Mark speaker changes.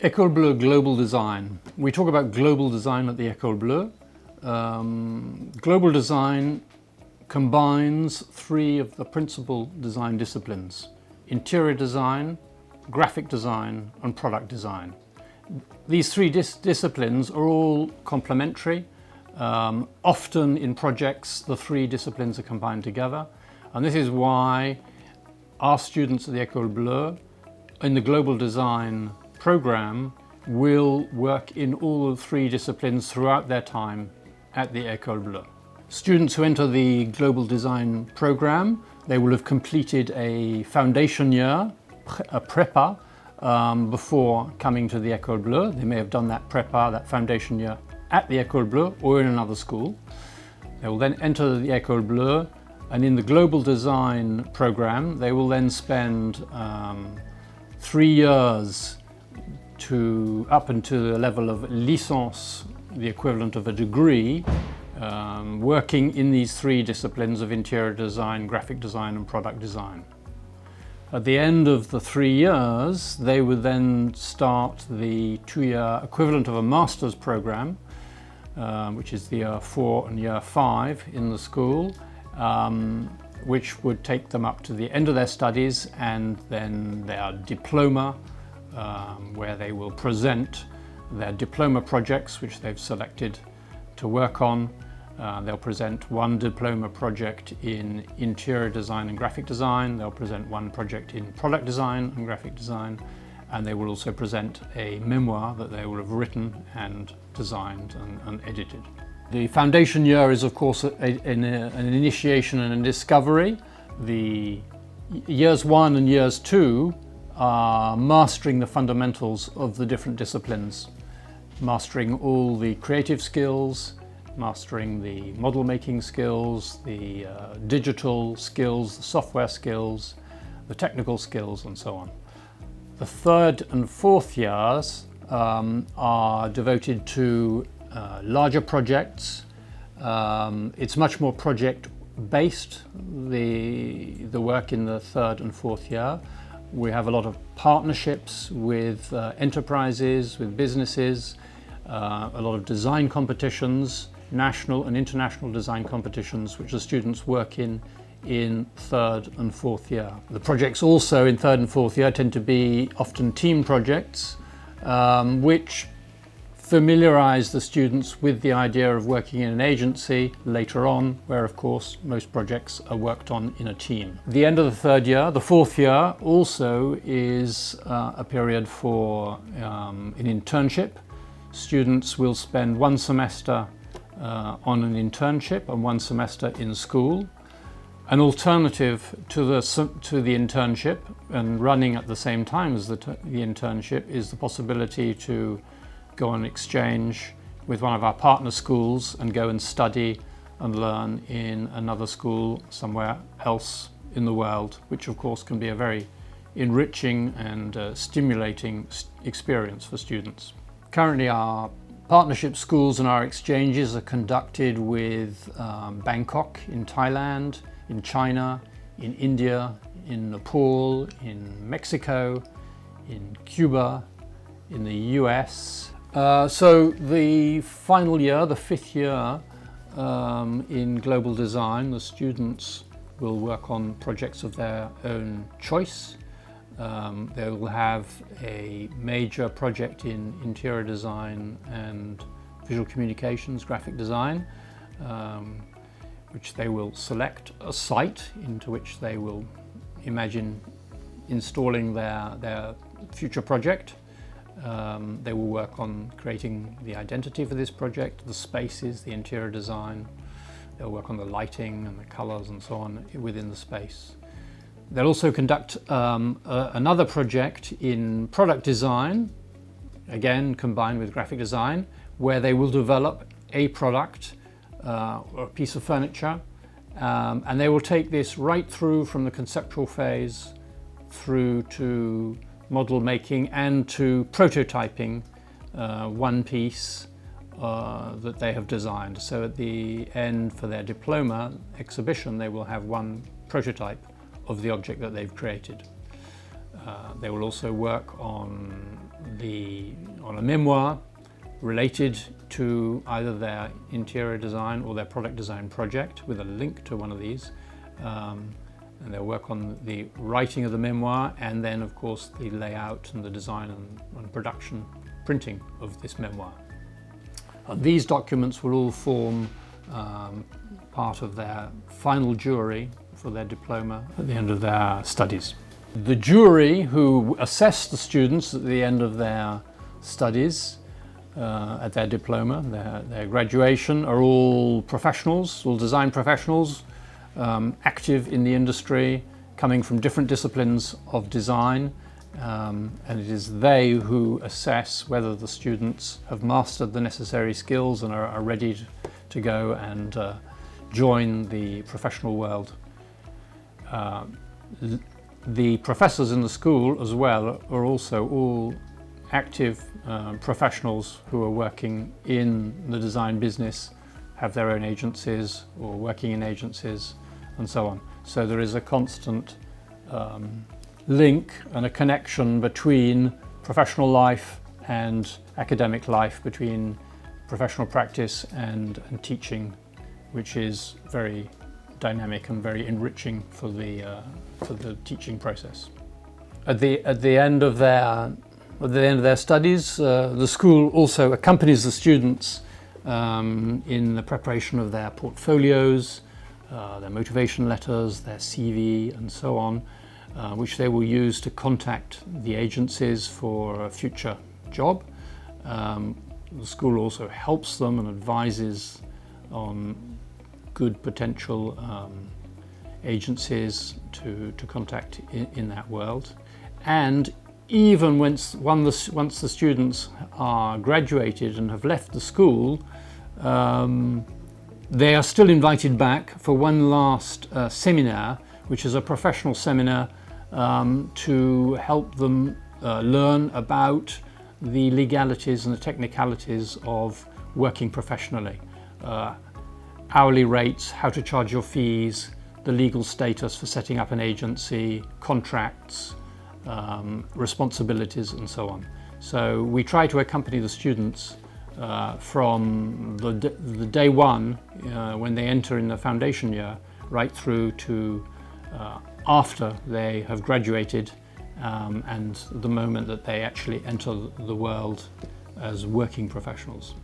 Speaker 1: École Bleue Global Design. We talk about global design at the École Bleue. Global design combines three of the principal design disciplines: interior design, graphic design and product design. These three disciplines are all complementary. Often in projects the three disciplines are combined together, and this is why our students at the École Bleue in the global design program will work in all the three disciplines throughout their time at the École Bleue. Students who enter the global design program, they will have completed a foundation year, a prépa, before coming to the École Bleue. They may have done that prépa, that foundation year, at the École Bleue or in another school. They will then enter the École Bleue, and in the global design program they will then spend 3 years up until the level of licence, the equivalent of a degree, working in these three disciplines of interior design, graphic design and product design. At the end of the 3 years, they would then start the 2-year equivalent of a master's program, which is the year 4 and year 5 in the school, which would take them up to the end of their studies, and then their diploma, where they will present their diploma projects which they've selected to work on. They'll present one diploma project in interior design and graphic design, they'll present one project in product design and graphic design, and they will also present a memoir that they will have written and designed and edited. The foundation year is of course an initiation and a discovery. The years 1 and years 2 are mastering the fundamentals of the different disciplines, mastering all the creative skills, mastering the model making skills, the digital skills, the software skills, the technical skills and so on. The 3rd and 4th years are devoted to larger projects. It's much more project based, the work in the 3rd and 4th year. We have a lot of partnerships with enterprises, with businesses, a lot of design competitions, national and international design competitions, which the students work in 3rd and 4th year. The projects also in 3rd and 4th year tend to be often team projects, which familiarise the students with the idea of working in an agency later on, where of course most projects are worked on in a team. The end of the 3rd year, the 4th year also is a period for an internship. Students will spend 1 semester on an internship and 1 semester in school. An alternative to the internship, and running at the same time as the internship, is the possibility to go on exchange with one of our partner schools and go and study and learn in another school somewhere else in the world, which of course can be a very enriching and stimulating experience for students. Currently our partnership schools and our exchanges are conducted with Bangkok in Thailand, in China, in India, in Nepal, in Mexico, in Cuba, in the US. So the final year, the 5th year in global design, the students will work on projects of their own choice. They will have a major project in interior design and visual communications, graphic design, which they will select a site into which they will imagine installing their future project. They will work on creating the identity for this project, the spaces, the interior design. They'll work on the lighting and the colours and so on within the space. They'll also conduct another project in product design, again combined with graphic design, where they will develop a product or a piece of furniture, and they will take this right through from the conceptual phase through to model making and to prototyping one piece that they have designed. So at the end, for their diploma exhibition, they will have one prototype of the object that they've created. They will also work on on a memoir related to either their interior design or their product design project with a link to one of these. And they'll work on the writing of the memoir and then of course the layout and the design and production printing of this memoir. These documents will all form part of their final jury for their diploma at the end of their studies. The jury who assess the students at the end of their studies at their diploma, their graduation, are all professionals, all design professionals, active in the industry, coming from different disciplines of design, and it is they who assess whether the students have mastered the necessary skills and are ready to go and join the professional world. The professors in the school as well are also all active professionals who are working in the design business, have their own agencies or working in agencies and so on. So there is a constant link and a connection between professional life and academic life, between professional practice and teaching, which is very dynamic and very enriching for the teaching process. At the end of their studies, the school also accompanies the students in the preparation of their portfolios, their motivation letters, their CV and so on, which they will use to contact the agencies for a future job. The school also helps them and advises on good potential agencies to contact in that world. And even once the students are graduated and have left the school, they are still invited back for one last seminar, which is a professional seminar to help them learn about the legalities and the technicalities of working professionally. Hourly rates, how to charge your fees, the legal status for setting up an agency, contracts, responsibilities and so on. So we try to accompany the students from the day one when they enter in the foundation year right through to after they have graduated and the moment that they actually enter the world as working professionals.